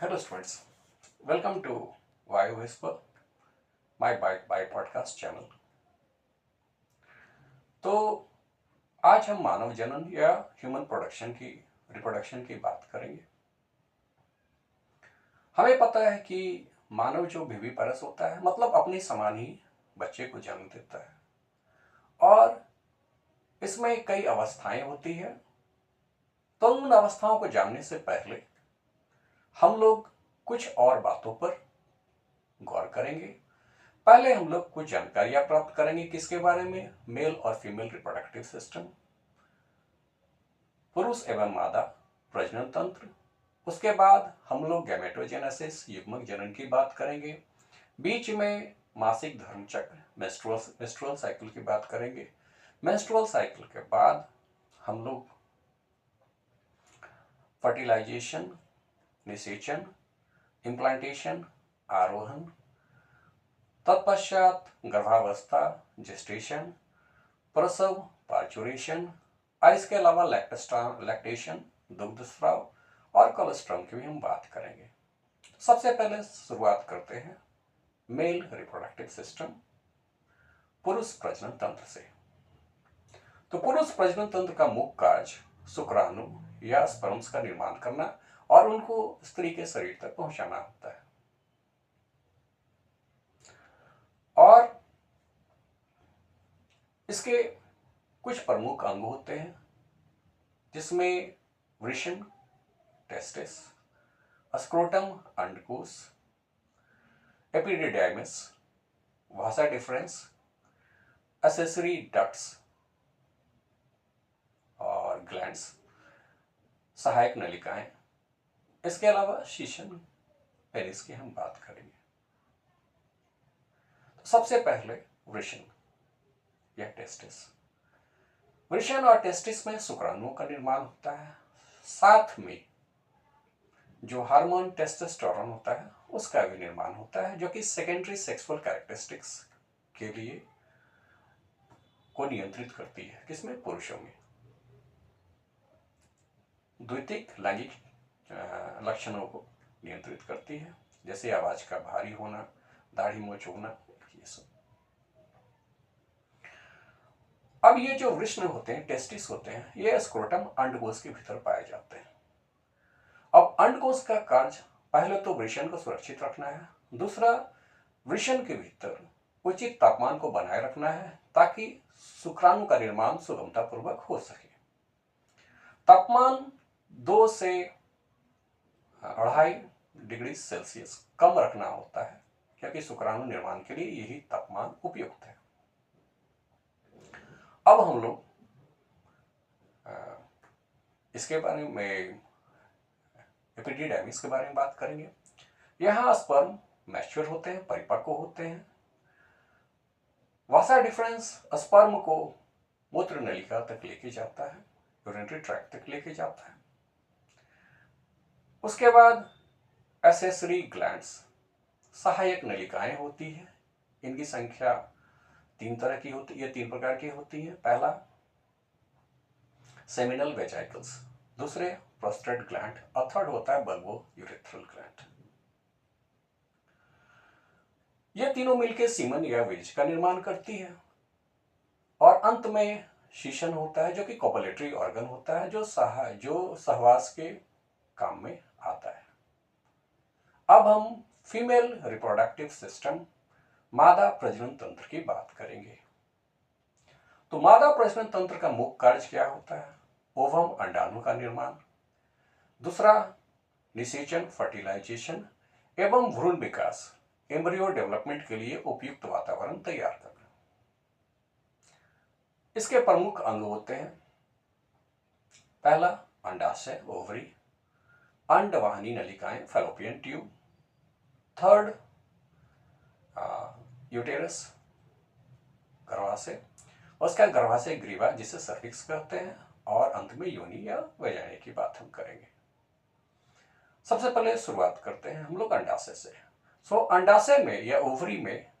Hello, students. Welcome to Vayu Whisper, my by podcast channel. तो आज हम मानव जनन या ह्यूमन रिप्रोडक्शन की बात करेंगे। हमें पता है कि मानव जो विविपारस होता है, मतलब अपने समान ही बच्चे को जन्म देता है और इसमें कई अवस्थाएं होती है। तो उन अवस्थाओं को जानने से पहले हम लोग कुछ और बातों पर गौर करेंगे। पहले हम लोग कुछ जानकारियां प्राप्त करेंगे किसके बारे में, मेल और फीमेल रिप्रोडक्टिव सिस्टम, पुरुष एवं मादा प्रजनन तंत्र। उसके बाद हम लोग गैमेटोजेनेसिस युग्मक जनन की बात करेंगे। बीच में मासिक धर्म चक्र मेंस्ट्रुअल साइकिल की बात करेंगे। मेंस्ट्रुअल साइकिल के बाद हम लोग फर्टिलाइजेशन, निषेचन, इम्प्लांटेशन, आरोहण, तत्पश्चात गर्भावस्था, जेस्टेशन, प्रसव, पार्चुरेशन और इसके अलावा लैक्टेशन, दुग्ध स्राव और कोलेस्ट्रॉम की भी हम बात करेंगे। सबसे पहले शुरुआत करते हैं मेल रिप्रोडक्टिव सिस्टम, पुरुष प्रजनन तंत्र से। तो पुरुष प्रजनन तंत्र का मुख्य कार्य शुक्राणु या स्पर्म्स का निर्माण करना और उनको स्त्री के शरीर तक पहुंचाना होता है। और इसके कुछ प्रमुख अंग होते हैं जिसमें वृषण टेस्टिस, स्क्रोटम अंडकोश, एपिडिडाइमिस, वासा डिफरेंस, एसेसरी डक्ट्स और ग्लैंड्स, सहायक नलिकाएं। इसके अलावा शीशन पेनिस की हम बात करेंगे। तो सबसे पहले वृषण या टेस्टिस। वृषण और टेस्टिस में शुक्राणुओं का निर्माण होता है, साथ में जो हार्मोन टेस्टोस्टेरोन होता है उसका भी निर्माण होता है, जो कि सेकेंडरी सेक्सुअल कैरेक्टरिस्टिक्स के लिए को नियंत्रित करती है। किसमें? पुरुषों में। द्वितीयक लैंगिक लक्षणों को नियंत्रित करती है, जैसे आवाज का भारी होना, दाढ़ी मूंछ होना, ये सब। अब ये जो वृषण होते हैं, टेस्टिस होते हैं, ये स्क्रोटम अंडकोश के भीतर पाए जाते हैं। अब अंडकोश का कार्य पहले तो वृषण को सुरक्षित रखना है, दूसरा वृषण के भीतर उचित तापमान को बनाए रखना है ताकि शुक्राणु का निर्माण सुगमता पूर्वक हो सके। तापमान 2 से 2.5 डिग्री सेल्सियस कम रखना होता है, क्योंकि शुक्राणु निर्माण के लिए यही तापमान उपयुक्त है। अब हम लोग इसके बारे में एपिडिडाइमिस के बारे में बात करेंगे। यहाँ स्पर्म मैच्योर होते हैं, परिपक्व होते हैं। वासा डिफरेंस स्पर्म को मूत्र नलिका तक लेके जाता है, यूरिनरी ट्रैक्ट तक लेके जाता है। उसके बाद एसेसरी ग्लैंड्स, सहायक नलिकाएं होती हैं। इनकी संख्या 3 तरह की होती है, 3 प्रकार की होती है। पहला सेमिनल वेजाइकल्स, दूसरे प्रोस्टेट ग्लैंड और थर्ड होता है बल्बो यूरेथ्रल ग्लैंड। ये तीनों मिलकर सीमन या वीज का निर्माण करती है। और अंत में शीशन होता है, जो कि कोपुलेटरी ऑर्गन होता है, जो सहवास के काम में आता है। अब हम फीमेल रिप्रोडक्टिव सिस्टम, मादा प्रजनन तंत्र की बात करेंगे। तो मादा प्रजनन तंत्र का मुख्य कार्य क्या होता है? ओवम अंडाणु का निर्माण, दूसरा निषेचन फर्टिलाइजेशन एवं भ्रूण विकास एम्ब्रियो डेवलपमेंट के लिए उपयुक्त वातावरण तैयार करना। इसके प्रमुख अंग होते हैं, पहला अंडाशय ओवरी, अंडवाहिनी नलिकाएं फैलोपियन ट्यूब, थर्ड यूटेरस गर्भाशय, उसका गर्भाशय ग्रीवा जिसे सर्विक्स कहते हैं, और अंत में योनि या वजाइना की बात हम करेंगे। सबसे पहले शुरुआत करते हैं हम लोग अंडाशय से। अंडाशय में या ओवरी में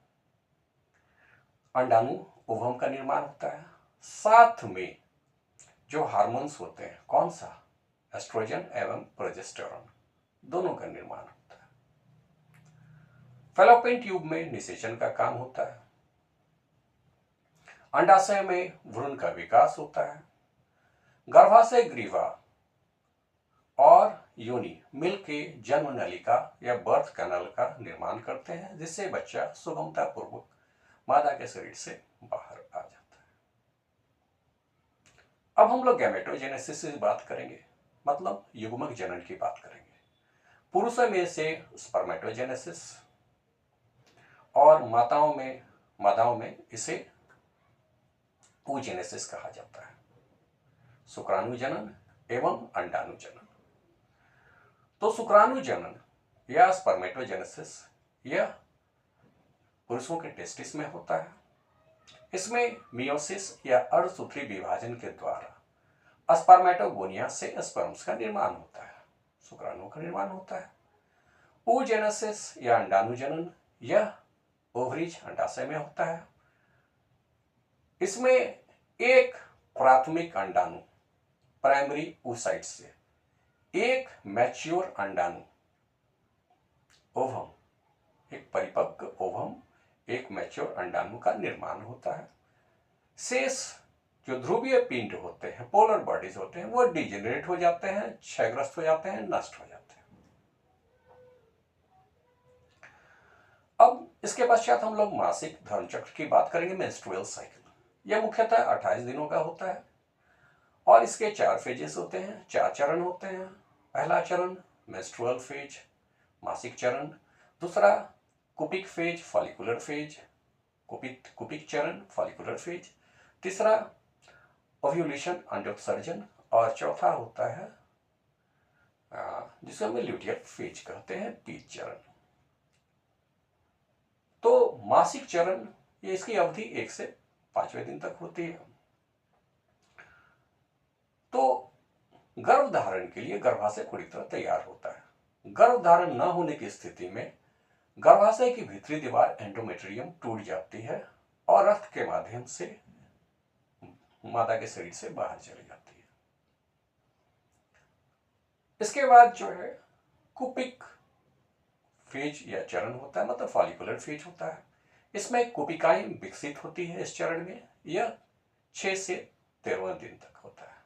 अंडाणु ओवम का निर्माण होता है, साथ में जो हार्मोन्स होते हैं, कौन सा? एस्ट्रोजन एवं प्रोजेस्टेरोन, दोनों का निर्माण होता है। फैलोपियन ट्यूब में निषेचन का काम होता है। अंडाशय में भ्रूण का विकास होता है। गर्भाशय ग्रीवा और योनि मिलके जन्म नलिका या बर्थ कैनल का निर्माण करते हैं, जिससे बच्चा सुगमता पूर्वक मादा के शरीर से बाहर आ जाता है। अब हम लोग गैमेटोजेनेसिस की बात करेंगे, मतलब युग्मक जनन की बात करेंगे। पुरुषों में से स्पर्मेटोजेनेसिस और मादाओं में इसे oogenesis कहा जाता है, शुक्राणु जनन एवं अंडाणु जनन। तो शुक्राणु जनन या स्पर्मेटोजेनेसिस यह पुरुषों के टेस्टिस में होता है। इसमें मियोसिस या अर्धसूत्री विभाजन के द्वारा स्पर्मेटोगोनिया से स्पर्म्स का निर्माण होता है, शुक्राणुओं का निर्माण होता है। oogenesis या अंडाणु जनन यह ओवरीज अंडाशय में होता है। इसमें एक प्राथमिक अंडाणु प्राइमरी oocyte से एक मैच्योर अंडाणु ओवम, एक परिपक्व ओवम, एक मैच्योर अंडाणु का निर्माण होता है। शेष जो ध्रुवीय पिंड होते हैं, पोलर बॉडीज होते हैं, वो डिजेनरेट हो जाते हैं, क्षयग्रस्त हो जाते हैं, नष्ट हो जाते हैं। अब इसके पश्चात हम लोग मासिक धर्म चक्र की बात करेंगे, मेंस्ट्रुअल साइकिल। यह मुख्यतः 28 दिनों का होता है और इसके 4 फेजेस होते हैं, 4 चरण होते हैं। पहला चरण मेंस्ट्रुअल फेज, मासिक चरण। दूसरा Kuupik phase, follicular phase, Kuupik चरण, फॉलिकुलर फेज। तीसरा ओव्यूलेशन, अंडोत्सर्जन। और चौथा होता है जिसे हम ल्यूटियल फेज कहते हैं, पीत चरण। तो मासिक चरण ये इसकी अवधि 1 से 5वें दिन तक होती है। तो गर्भधारण के लिए गर्भाशय पूरी तरह तैयार होता है। गर्भधारण न होने की स्थिति में गर्भाशय की भीतरी दीवार एंडोमेट्रियम टूट जाती है और रक्त के माध्यम से मादा के शरीर से बाहर चली जाती है। इसके बाद जो है कुपिक फेज या चरण होता है, मतलब फॉलिकुलर फेज होता है। इसमें कुपिकाएं विकसित होती है। इस चरण में यह 6 से 13वें दिन तक होता है।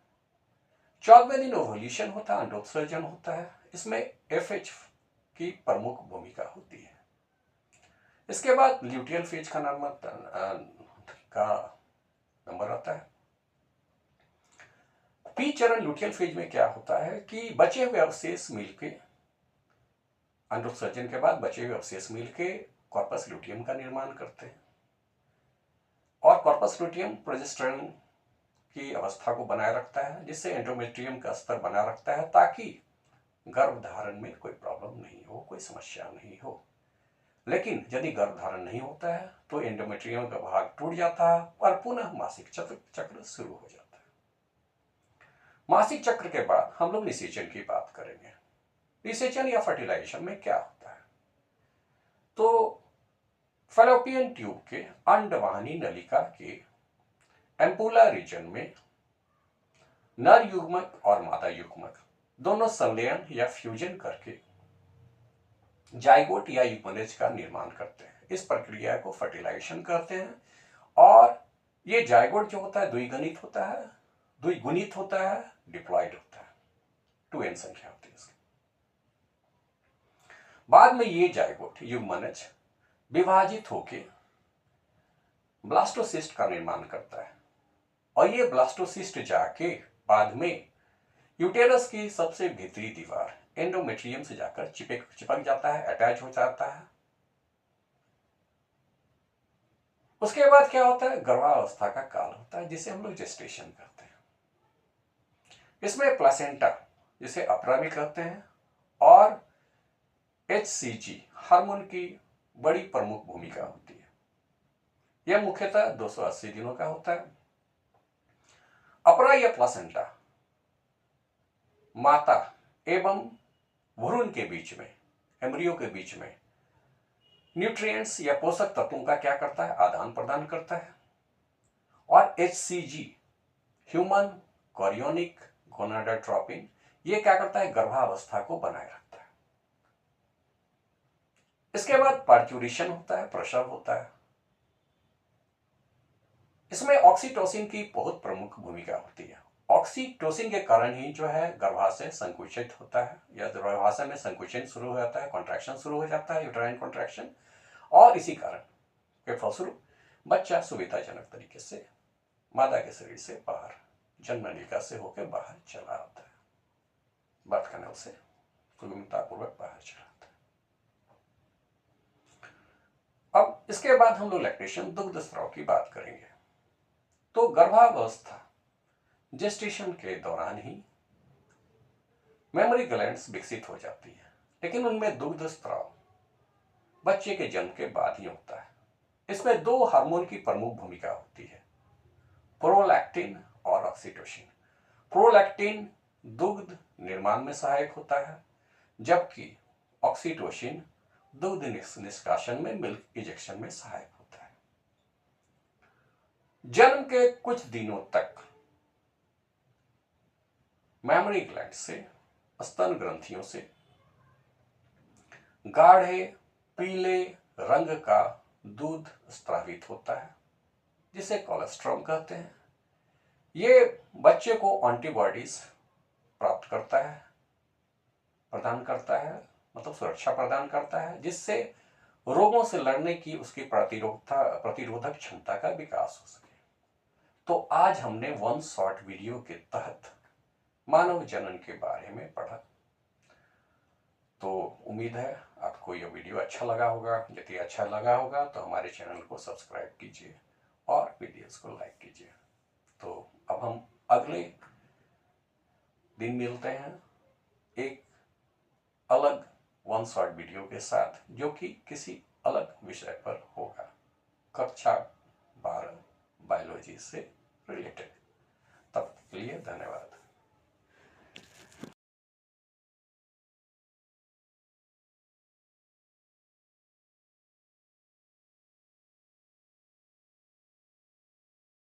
14वें दिन ओव्यूलेशन होता है, अंडोत्सर्जन होता है। इसमें FH की प्रमुख भूमिका होती है। इसके बाद ल्यूटियल फेज का नंबर आता है। पी चरण ल्यूटियल फेज में क्या होता है कि बचे हुए अवशेष मिलके, अंडोत्सर्जन के बाद बचे हुए अवशेष मिलके कॉर्पस ल्यूटियम का निर्माण करते हैं और कॉर्पस ल्यूटियम प्रोजेस्टेरोन की अवस्था को बनाए रखता है, जिससे एंडोमेट्रियम का स्तर बना रखता है, ताकि गर्भधारण में कोई प्रॉब्लम नहीं हो, कोई समस्या नहीं हो। लेकिन यदि गर्भधारण नहीं होता है तो एंडोमेट्रियम का भाग टूट जाता है और पुनः मासिक चक्र शुरू हो जाता है। मासिक चक्र के बाद हम लोग निषेचन की बात करेंगे। निषेचन या फर्टिलाइजेशन में क्या होता है? तो फैलोपियन ट्यूब के अंडवाहिनी नलिका के एम्पुला रीजन में नर युग्मक और मादा युग्मक दोनों संलयन या फ्यूजन करके जाइगोट या युग्मनज का निर्माण करते हैं। इस प्रक्रिया को फर्टिलाइजेशन कहते हैं। और ये जाइगोट जो होता है द्विगुणित होता है, डिप्लॉइड होता है, 2n संख्या होती है इसकी। बाद में ये जाइगोट युग्मनज विभाजित होके ब्लास्टोसिस्ट का निर्माण करता है और ये ब्लास्टोसिस्ट जाके बाद में यूटेरस की सबसे भीतरी दीवार एंडोमेट्रियम से जाकर चिपक जाता है, अटैच हो जाता है। उसके बाद क्या होता है? गर्भावस्था का काल होता है, जिसे हम लोग जेस्टेशन कहते हैं। इसमें प्लासेंटा, जिसे अपरा भी कहते हैं, और HCG हार्मोन की बड़ी प्रमुख भूमिका होती है। यह मुख्यतः 280 दिनों का होता है। अपरा या प्लासेंटा माता एवं भ्रूण के बीच में, एम्ब्रियो के बीच में न्यूट्रिएंट्स या पोषक तत्वों का क्या करता है? आदान प्रदान करता है। और HCG ह्यूमन कोरियोनिक गोनाडोट्रोपिन ये क्या करता है? गर्भावस्था को बनाए रखता है। इसके बाद पार्ट्यूरेशन होता है, प्रसव होता है। इसमें ऑक्सीटोसिन की बहुत प्रमुख भूमिका होती है। ऑक्सीटोसिन के कारण ही जो है गर्भाशय संकुचित होता है या गर्भाशय में संकुचन शुरू हो जाता है, कॉन्ट्रैक्शन शुरू हो जाता है, यूट्राइन कॉन्ट्रैक्शन, और इसी कारण के फलस्वरूप बच्चा सुविधाजनक तरीके से मादा के शरीर से बाहर, जन्म नलिका से होकर बाहर चला आता है, बर्थ कैनाल से सुगमतापूर्वक बाहर चला आता है। अब इसके बाद हम लोग लैक्टेशन, दुग्ध स्राव की बात करेंगे। तो गर्भावस्था, जेस्टेशन के दौरान ही मेमोरी ग्लैंड्स विकसित हो जाती है, लेकिन उनमें दुग्ध स्राव बच्चे के जन्म के बाद ही होता है। इसमें दो हार्मोन की प्रमुख भूमिका होती है, प्रोलैक्टिन और ऑक्सीटोसिन। प्रोलैक्टिन दुग्ध निर्माण में सहायक होता है, जबकि ऑक्सीटोसिन दुग्ध निष्कासन में, मिल्क इजेक्शन में सहायक होता है। जन्म के कुछ दिनों तक मेमोरी ग्लैंड से, स्तन ग्रंथियों से गाढ़े पीले रंग का दूध स्रावित होता है, जिसे कोलेस्ट्रॉल कहते हैं। ये बच्चे को एंटीबॉडीज प्राप्त करता है, प्रदान करता है, मतलब सुरक्षा प्रदान करता है, जिससे रोगों से लड़ने की उसकी प्रतिरोधक क्षमता का विकास हो सके। तो आज हमने वन शॉर्ट वीडियो के तहत मानव जनन के बारे में पढ़ा। तो उम्मीद है आपको यह वीडियो अच्छा लगा होगा। यदि अच्छा लगा होगा तो हमारे चैनल को सब्सक्राइब कीजिए और वीडियोस को लाइक कीजिए। तो अब हम अगले दिन मिलते हैं एक अलग वन शॉट वीडियो के साथ, जो कि किसी अलग विषय पर होगा, कक्षा 12 बायोलॉजी से रिलेटेड। तब के लिए धन्यवाद।